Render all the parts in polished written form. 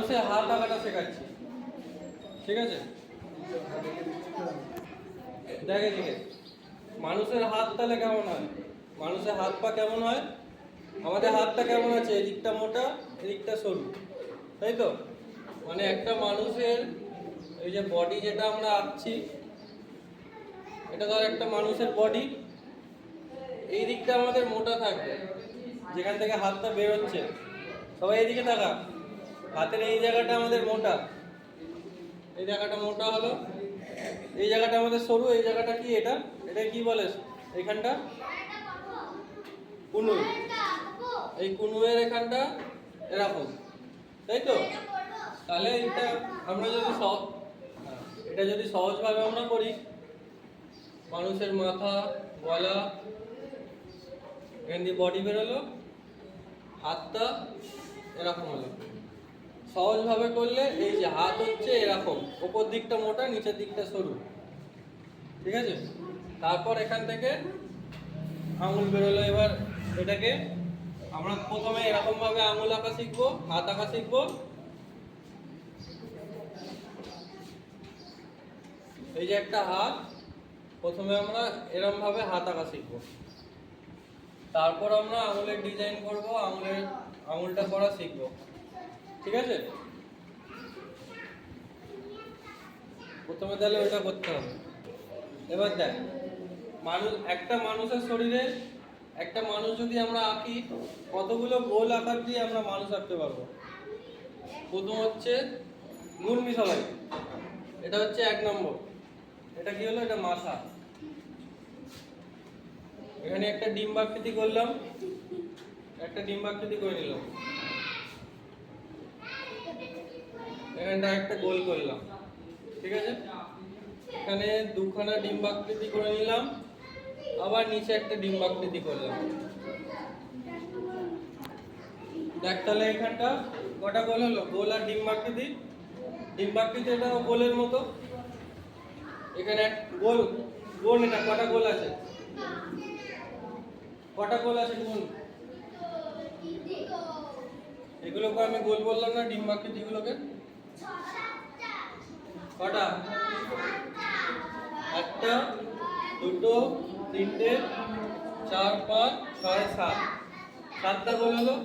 মানুষের হাত আঁকাটা শেখাচ্ছি, ঠিক আছে? দেখে দিকে মানুষের হাত তাহলে কেমন হয়, মানুষের হাত পা কেমন হয়? আমাদের হাতটা কেমন আছে, এদিকটা মোটা এদিকটা সরু, তাই তো? মানে একটা মানুষের এই যে বডি যেটা আমরা আঁকছি, এটা ধর একটা মানুষের বডি, এই দিকটা আমাদের মোটা থাকবে, যেখান থেকে হাতটা বেরোচ্ছে। সবাই এইদিকে থাকা, হাতের এই জায়গাটা আমাদের মোটা, এই জায়গাটা মোটা হলো, এই জায়গাটা আমাদের সরু, এই জায়গাটা কি, এটা এটা কি বলে এইখানটা? কুনুই। এই কুনুয়ের এখানটা এরকম, তাই তো? তাহলে এটা আমরা যদি এটা যদি সহজভাবে আমরা করি, মানুষের মাথা, গলা, এখান দিয়ে বডি বেরোলো, হাতটা এরকম হলো। সহজভাবে করলে এই যে হাত হচ্ছে এরকম, ওপর দিকটা মোটা নিচের দিকটা সরু, ঠিক আছে? তারপর এখান থেকে আঙুল বেরোলো। এবার এটাকে আমরা প্রথমে এরকম ভাবে আঙুল আঁকা শিখবো, হাত আঁকা শিখবো। এই যে একটা হাত, প্রথমে আমরা এরকম ভাবে হাত আঁকা শিখবো, তারপর আমরা আঙুলের ডিজাইন করব, আঙুলটা করা শিখবো, ঠিক আছে? প্রথমে তাহলে ওইটা করতে হবে। এবার দেখ, একটা মানুষের শরীরে একটা মানুষ যদি আমরা আঁকি, কতগুলো গোল আকার দিয়ে আমরা মানুষ আঁকতে পারবো। প্রথম হচ্ছে গুনবি সবাই, এটা হচ্ছে 1 নম্বর। এটা কি হলো? এটা মাথা। এখানে একটা ডিম্বাকৃতি করলাম, একটা ডিম্বাকৃতি করে নিলাম, এখানটা একটা গোল করলাম, ঠিক আছে? এখানে দুখানা ডিম্বাকৃতি করে নিলাম, আবার নিচে একটা ডিম্বাকৃতি করলাম। দেখ তাহলে এখানটা কটা গোল হলো? গোল আর ডিম্বাকৃতি। ডিম্বাকৃতি এটাও গোলের মতো। এখানে গোল গোল, এটা কটা গোল আছে? কটা গোল আছে গোল? এগুলোকে আমি গোল বললাম না, ডিম্বাকৃতিগুলোকে? কটা? 1টা, 2টো, 3টে, 4, 5, 6, 7, 7টা গোল হলো।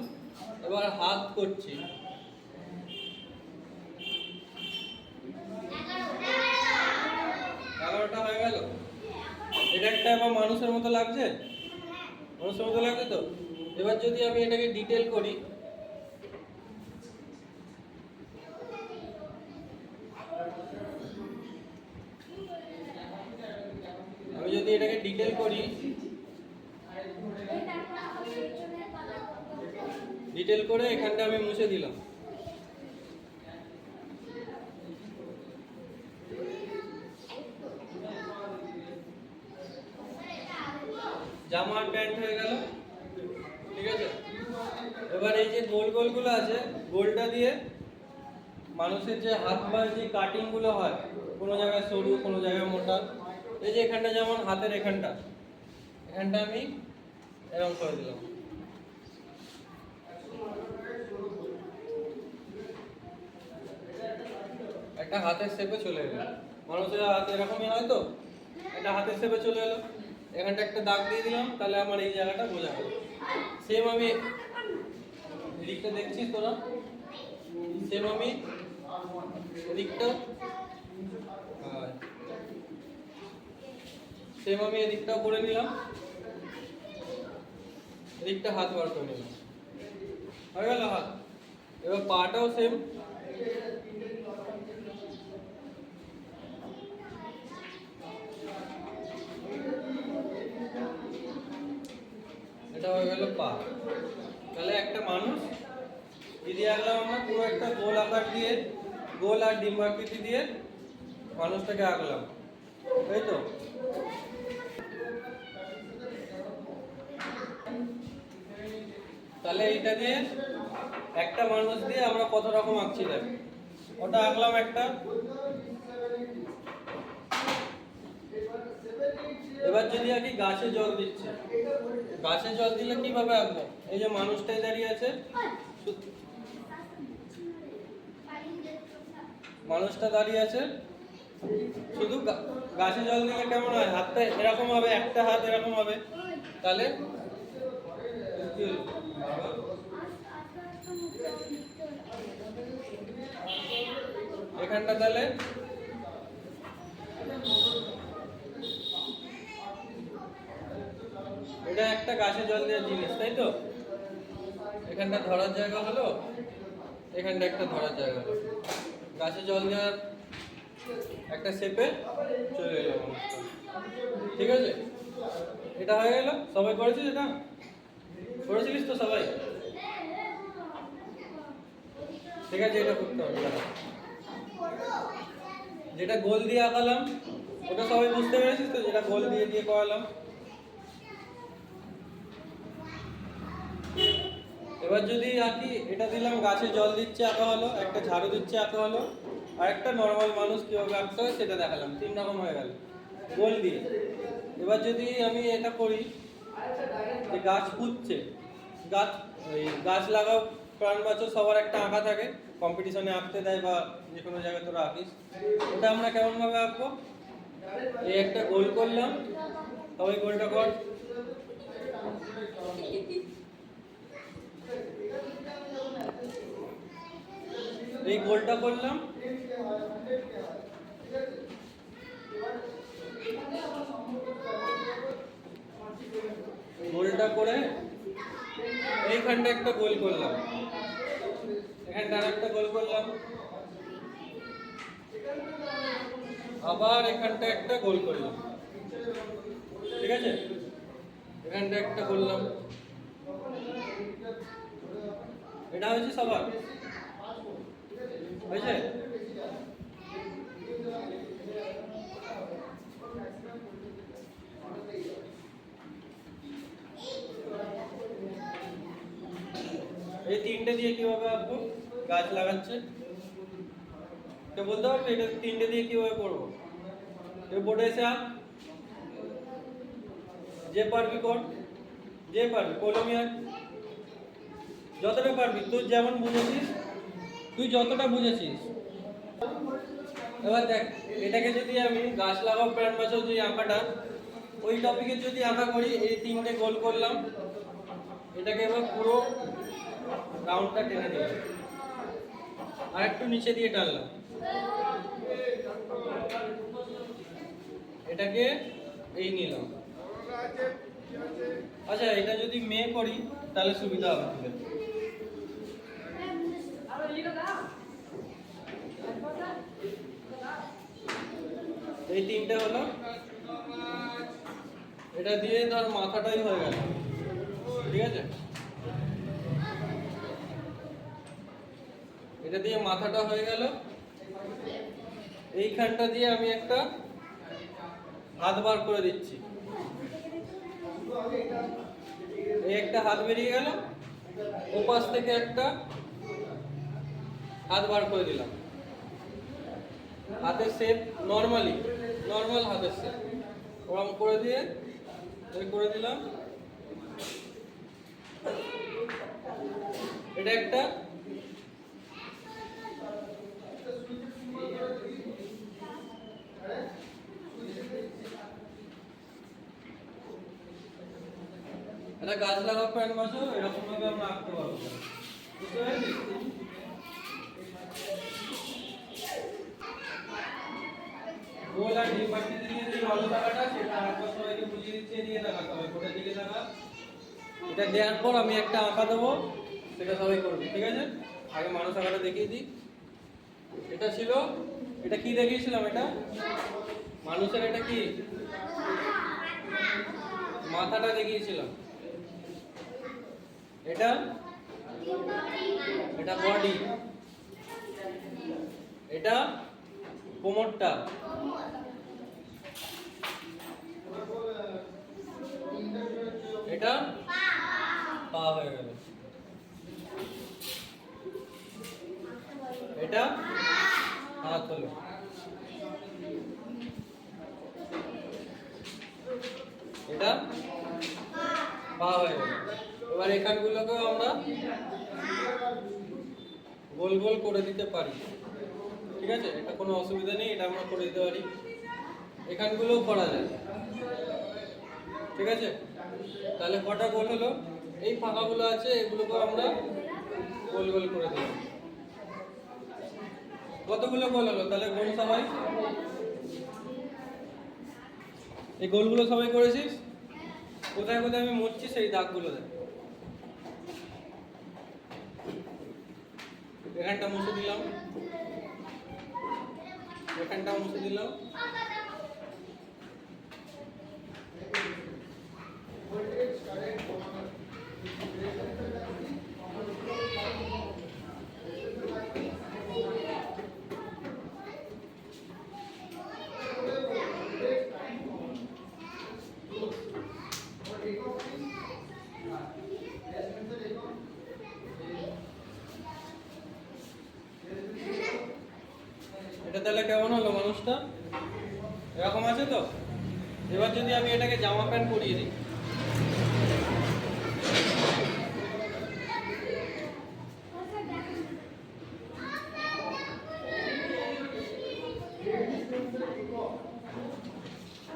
এবার হাত করছি, 11টা হয়ে গেল। এটা একটা এবার মানুষের মতো লাগছে, মানুষের মতো লাগছে তো? এবার যদি আমি এটাকে ডিটেল করি, ডিটেল করে এখানটা আমি মুছে দিলাম। জামা আর প্যান্ট হয়ে গেল, ঠিক আছে? এবার এই যে গোল গোলগুলো আছে, গোলটা দিয়ে মানুষের যে হাত পা যে কাটিং গুলো হয়, কোনো জায়গায় সরু কোনো জায়গায় মোটা, এই যে এখানটা যেমন হাতের এখানটা আমি এরকম করে দিলাম। একটা হাতের শেপে চলে এলো। মানুষের হাত এরকমই হয় তো, একটা হাতের শেপে চলে এলো। এখানটা একটা দাগ দিয়ে দিলাম, তাহলে আমার এই জায়গাটা বোঝা গেল। সেম আমি এদিকটা দেখছিস তোরা, সেম আমি এদিকটা এদিকটাও করে নিলাম, এদিকটা হাত বার করে নিলাম, হয়ে গেল হাত। এবার পাটাও সেম, এটা হয়ে গেল পা। তাহলে একটা মানুষ যদি আঁকলাম আমরা, পুরো একটা গোল আকার দিয়ে, গোল আর ডিম্বাকৃতি দিয়ে মানুষটাকে আঁকলাম, তাই তো? তাহলে এইটা দিয়ে একটা মানুষ দিয়ে আমরা কত রকম আঁকছি দেখ। ওটা আঁকলাম একটা। এবার যদি আঁকি গাছে জল দিচ্ছে, গাছে জল দিলে কিভাবে আঁকবো? এই যে মানুষটাই দাঁড়িয়ে আছে, মানুষটা দাঁড়িয়ে আছে, শুধু গাছে জল দিলে কেমন হয়? হাতটা এরকম হবে, একটা হাত এরকম হবে, তাহলে এখানটা তাহলে এটা একটা গাছে জল দেওয়ার জিনিস, তাই তো? এখানটা ধরার জায়গা হলো, এখানটা একটা ধরার জায়গা হলো, গাছে জল দেওয়ার একটা শেপে চলে এলো মানুষটা। ঠিক আছে, এটা হয়ে গেল। সবাই করেছিস? এটা করেছিলিস তো সবাই? ঠিক আছে, এটা করতে হবে। যেটা গোল দিয়ে আঁকালাম ওটা সবাই বুঝতে পেরেছিস তো? যেটা গোল দিয়ে দিয়ে করালাম। এবার যদি আঁকি, এটা দিলাম গাছে জল দিচ্ছে আঁকা হলো, একটা ঝাড়ু দিচ্ছে আঁকা হলো, আর একটা নর্মাল মানুষ কিভাবে আঁকতে হয় সেটা দেখালাম। 3 রকম হয়ে গেল গোল দিয়ে। এবার যদি আমি এটা করি যে গাছ পুঁতছে, গাছ লাগাও প্রাণ বাঁচাও, সবার একটা আঁকা থাকে, কম্পিটিশনে আঁকতে দেয় বা যে কোনো জায়গায় তোরা আঁকিস। ওটা আমরা কেমন ভাবে আঁকবো? এই একটা গোল করলাম, সবাই গোলটা কর। এই গোলটা করলাম, গোলটা করে এইখানটা একটা গোল করলাম, এখানটা আরেকটা গোল করলাম, আবার এখানটা একটা গোল করলাম। ঠিক আছে, এখানটা একটা করলাম। এটা হয়েছে সবার? হয়েছে? এই 3টে দিয়ে কিভাবে আঁকবো? গাছ লাগাচ্ছে, তো বলতে পারবে এটা 3টে দিয়ে কিভাবে করবো? এই বোর্ডে এসে আঁক, যে পারবি কর, যে পারবি কলমে আঁক, যতটা পারবি, তুই যেমন বুঝেছিস, তুই যতটা বুঝেছিস। এবার দেখ, এটাকে যদি আমি গাছ লাগাও প্রাণ বাঁচাও যে আঁকাটা, ওই টপিকে যদি আঁকা করি, এই 3টে গোল করলাম, এটাকে এবার পুরো রাউন্ডটা টেনে দিলাম, আর একটু নিচে দিয়ে টানলাম, এটাকে এই নিলাম। আচ্ছা, এটা যদি মেয়ে করি তাহলে সুবিধা হবে। এই 3টে হলো, এটা দিয়ে ধর মাথাটাই হয়ে গেল। ঠিক আছে, এটা দিয়ে মাথাটা হয়ে গেল। এইখানটা দিয়ে আমি একটা হাত বার করে দিচ্ছি, এই একটা হাত বেরিয়ে গেল, ওপাশ থেকে একটা হাত বার করে দিলাম। হাতের শেপ নর্মাল হাতের শেপ ওরকম করে দিয়ে করে দিলাম। এটা একটা গাছ লাগাও প্যান বাঁচো, এরকম ভাবে আমরা আঁকতে পারবো। বুঝতে পারছিস? গোল আর ডি পার্টি দিয়ে যে ভালো টাকাটা সেটা আরেকবার সবাইকে বুঝিয়ে দিচ্ছে, দিয়ে দেখাতে হবে কোথার দিকে দেখা। এটা দেওয়ার পর আমি একটা আঁকা দেবো, সেটা সবাই করবে। ঠিক আছে, আগে মানুষ আঁকাটা দেখিয়ে দিই। এটা ছিল, এটা কি দেখিয়েছিলাম? এটা মানুষের, এটা কি মাথাটা দেখিয়েছিলাম, এটা এটা বডি, এটা কোমরটা, এটা পা হয়ে গেল, এটা হাত হলো, এটা পা হয়ে গেল। এবার এখানগুলোকেও আমরা গোল গোল করে দিতে পারি। ঠিক আছে, এটা কোনো অসুবিধা নেই, এটা আমরা করে দিতে পারি। এখানগুলোও করা যায়, ঠিক আছে। তাহলে কটা গোল হলো? এই ফাঁকাগুলো আছে এগুলোকে আমরা গোল গোল করে দিলাম। কতগুলো গোল হলো তাহলে? গোল সবাই এই গোলগুলো সবাই করেছিস? কোথায় কোথায় আমি মুছছি সেই দাগগুলো দেখ। এখানটা মুছে দিলাম, এখানটা মুছে দিলাম, এটা তাহলে কেমন হলো মানুষটা? এরকম আছে তো? এবার যদি আমি এটাকে জামা প্যান্ট পরিয়ে দিই,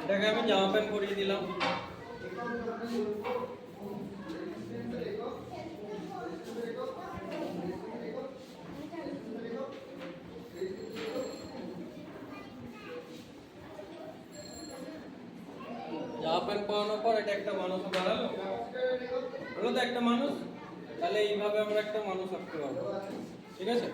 এটাকে আমি জামা প্যান্ট পরিয়ে দিলাম, জামা প্যান্ট পরানোর পর এটা একটা মানুষ দাঁড়ালো, হলো তো একটা মানুষ। তাহলে এইভাবে আমরা একটা মানুষ আঁকতে পারবো, ঠিক আছে।